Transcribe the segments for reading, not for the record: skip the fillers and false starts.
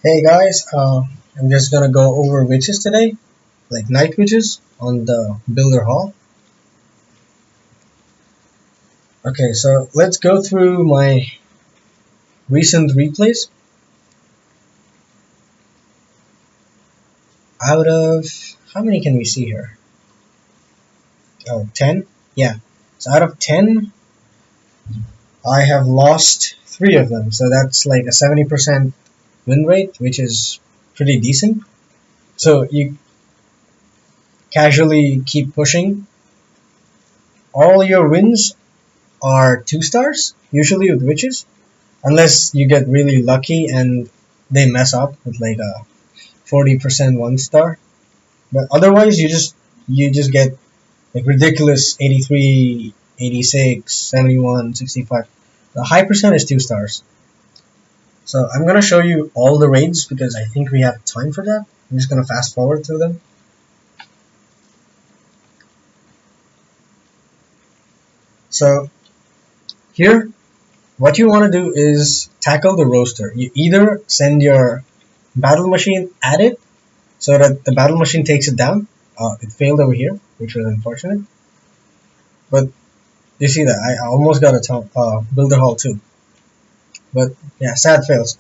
Hey guys, I'm just gonna go over witches today, like night witches on the Builder Hall. Okay, so let's go through my recent replays. Out of how many can we see here? Oh, 10? Yeah. So out of 10, I have lost 3 of them. So that's like a 70% win rate, which is pretty decent. So you casually keep pushing. All your wins are 2 stars, usually with witches. Unless you get really lucky and they mess up with like a 40% 1 star. But otherwise you just get like ridiculous 83, 86, 71, 65. The high percent is 2 stars. So I'm gonna show you all the raids because I think we have time for that. I'm just gonna fast forward through them. So here, what you want to do is tackle the roaster. You either send your battle machine at it so that the battle machine takes it down. It failed over here, which was unfortunate. But you see that I almost got a builder hall too. But yeah, sad fails.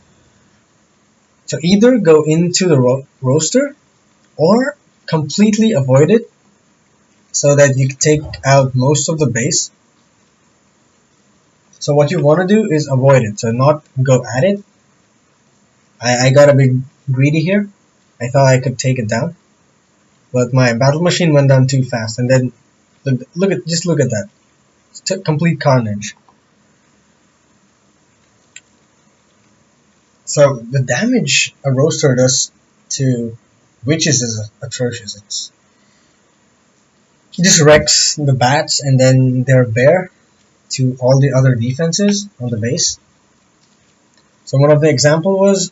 So either go into the roaster or completely avoid it so that you can take out most of the base. So what you want to do is avoid it, so not go at it. I got a bit greedy here. I thought I could take it down, but my battle machine went down too fast, and then just look at that. It's complete carnage. So the damage a roaster does to witches is atrocious. It just wrecks the bats and then they're bare to all the other defenses on the base. So one of the example was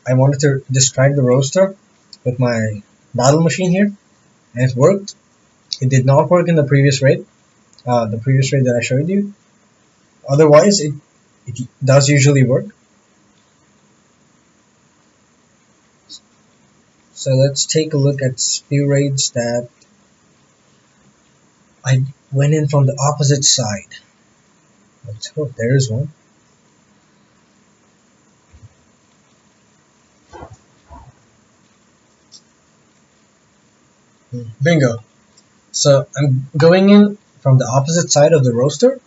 I wanted to distract the roaster with my battle machine here, and it worked. It did not work in the previous raid, that I showed you. Otherwise, it does usually work. So let's take a look at spear raids that I went in from the opposite side. Let's go. There is one. Bingo. So I'm going in from the opposite side of the roaster.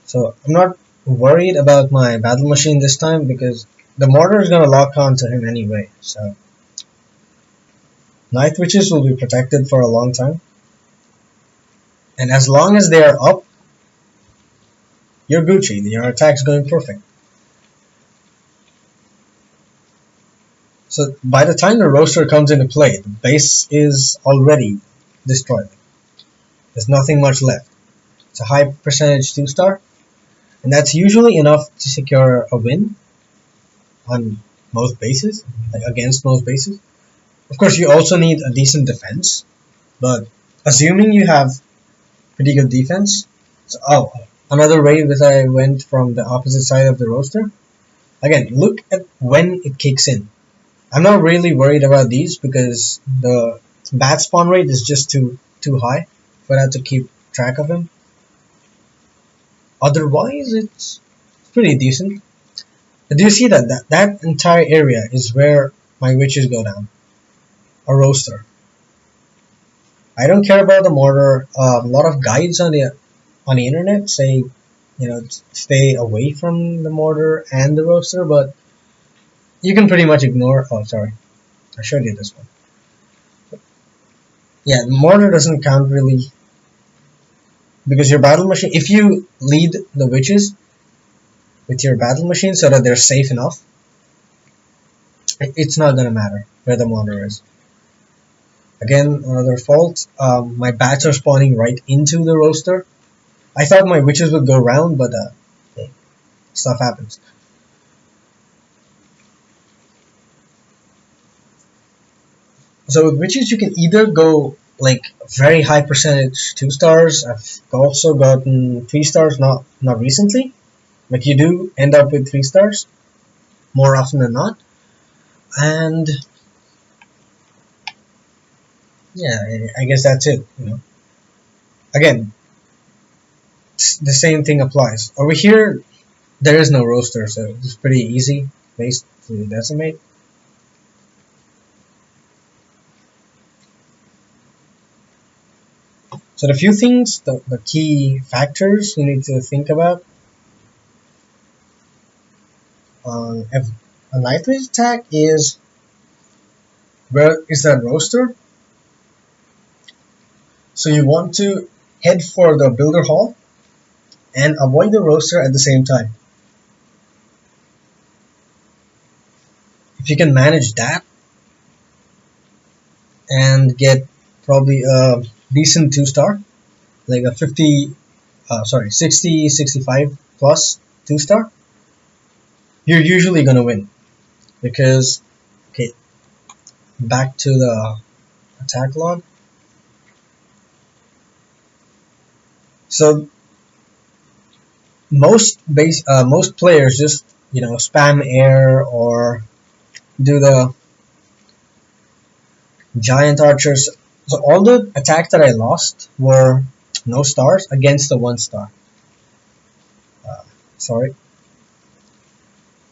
So I'm not worried about my battle machine this time because the mortar is going to lock on to him anyway. So night witches will be protected for a long time. And as long as they are up, you're Gucci. Your attack's going perfect. So by the time the roaster comes into play, the base is already destroyed. There's nothing much left. It's a high percentage 2-star, and that's usually enough to secure a win on most bases, like against most bases. Of course, you also need a decent defense, but assuming you have pretty good defense. So, another raid that I went from the opposite side of the roaster. Again, look at when it kicks in. I'm not really worried about these because the bat spawn rate is just too high for that to keep track of him. Otherwise, it's pretty decent. But do you see that entire area is where my witches go down? A roaster. I don't care about the mortar. A lot of guides on the internet say, stay away from the mortar and the roaster, but you can pretty much ignore. Oh, sorry, I showed you this one. Yeah, the mortar doesn't count really because your battle machine. If you lead the witches with your battle machine so that they're safe enough, it's not gonna matter where the mortar is. Again, another fault. My bats are spawning right into the roaster. I thought my witches would go round, but hey, stuff happens. So with witches, you can either go like very high percentage 2-stars. I've also gotten 3 stars, not recently, but you do end up with 3 stars more often than not. And yeah, I guess that's it. Again, the same thing applies over here. There is no roster, so it's pretty easy base to decimate. So the few things, the key factors you need to think about on a nitrate attack is, where is that roster? So you want to head for the builder hall and avoid the roster at the same time. If you can manage that and get probably a decent 2-star, like a 60, 65 plus 2-star, you're usually gonna win. Because, okay, back to the attack log. So most players just spam air or do the giant archers. So all the attacks that I lost were no stars against the 1-star. Sorry.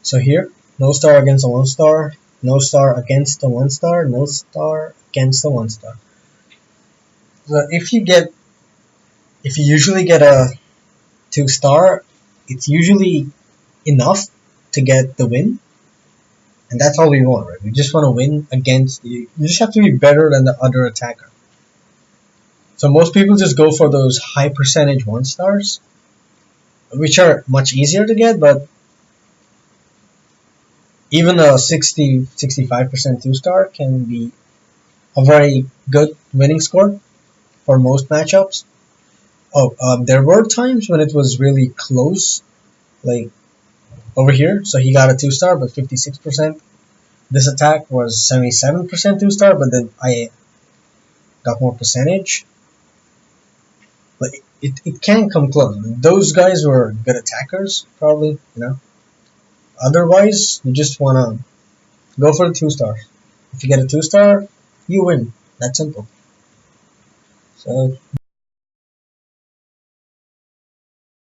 So here, no star against a 1-star, no star against the 1-star, no star against the 1-star. So if you usually get a 2-star, it's usually enough to get the win. And that's all we want, right? We just want to win against you. You just have to be better than the other attacker. So most people just go for those high percentage 1-stars, which are much easier to get, but even a 65% 2-star can be a very good winning score for most matchups. There were times when it was really close, like over here. So he got a 2-star, but 56%. This attack was 77% 2-star, but then I got more percentage. But it can come close. Those guys were good attackers, probably. Otherwise, you just wanna go for the 2-stars. If you get a 2-star, you win. That's simple. So